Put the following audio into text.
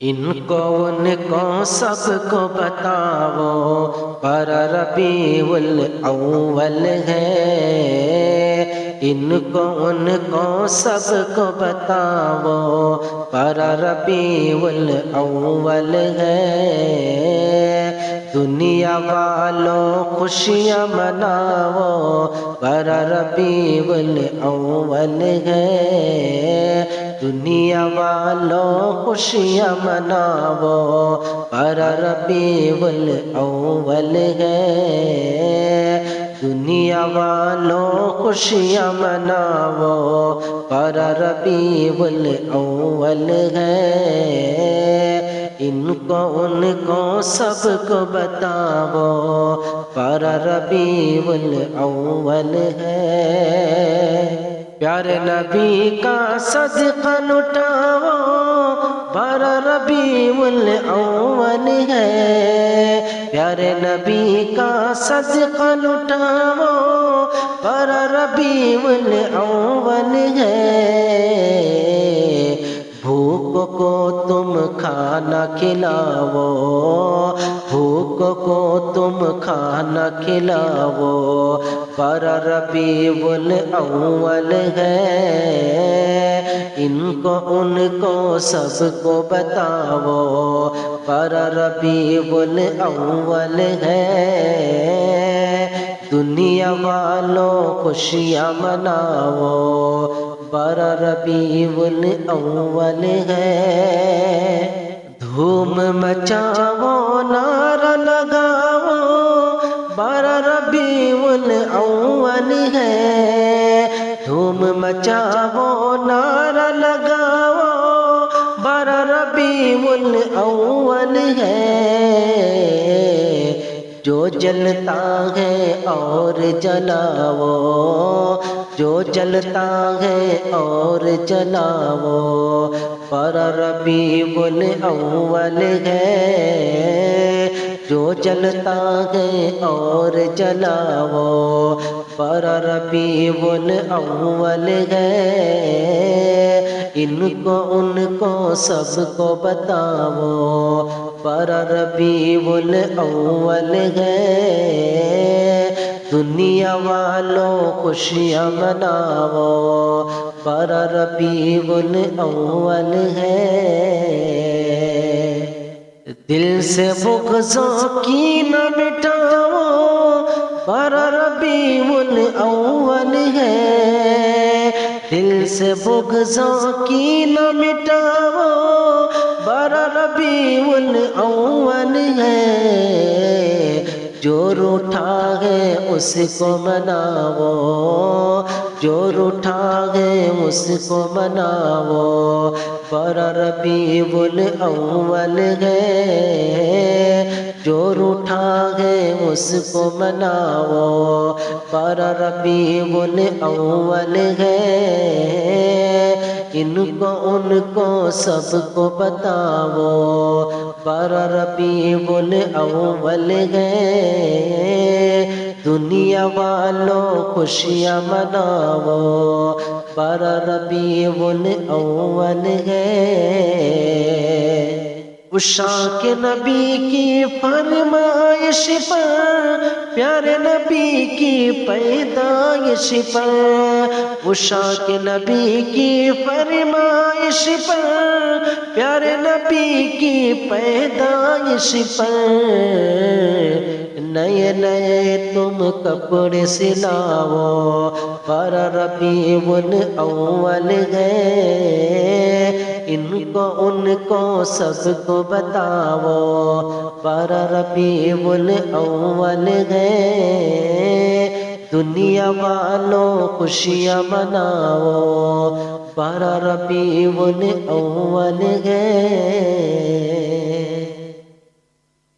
ان کو ان کو سب کو بتاؤ پر ربیع الاول ہے، ان کو ان کو سب کو بتاؤ پر ربیع الاول ہے، دنیا والوں خوشیاں مناؤ پر ربیع الاول ہے، دنیا والوں خوشیاں مناؤ پر ربیع الاول ہے، دنیا والوں خوشیاں مناؤ پر ربیع الاول ہے، ان کو ان کو سب کو بتاؤ پر ربیع الاول ہے، پیارے نبی کا صدقہ لٹاؤ پر ربیع الاول ہے، پیارے نبی کا صدقہ لٹاؤ پر ربیع الاول ہے، بھوک کو تم کھانا کھلاؤ، بھوک کو تم کھانا کھلاؤ پر ربیع الاول ہے، ان کو ان کو سب کو بتاؤ پر ربیع الاول ہے، دنیا والوں خوشیاں مناؤ پر ربیع الاول ہے، دھوم مچاؤ نعرہ لگاؤ پر ربیع الاول ہے، دھوم مچاؤ نعرہ لگاؤ پر ربیع الاول ہے، جو جلتا ہے اور جلاؤ، جو جلتا ہے اور جلاؤ پر ربیع الاول ہے، جو جلتا ہے اور جلاؤ پر ربیع الاول ہے، ان کو ان کو سب کو بتاؤ پر ربیع الاول ہے، دنیا والوں خوشیاں مناؤ پر ربیع الاول ہے، دل سے بغضوں کی نہ مٹاؤ پر ربیع الاول ہے، دل سے بغضوں کی نہ مٹاؤ پر ربیع الاول ہے، جو روٹھا ہے اس کو مناؤ، جو روٹھا ہے اس کو مناؤ پر ربیع الاول ہے، جو روٹھا ہے اس کو مناؤ پر ربیع الاول ہے، ان کو سب کو بتاؤ پر ربیع الاول ہے، دنیا والوں خوشیاں مناؤ پر ربیع الاول ہے، عشاق نبی کی فرمائش پر، پیارے نبی کی پیدائش پر، عشاق نبی کی فرمائش پر، پیارے نبی کی پیدائش پر، نئے نئے تم کپڑے سلاؤ پر ربیع الاول ہے، ان کو سب کو بتاؤ پر ربیع الاول ہے، دنیا والوں خوشیاں مناؤ پر ربیع الاول ہے۔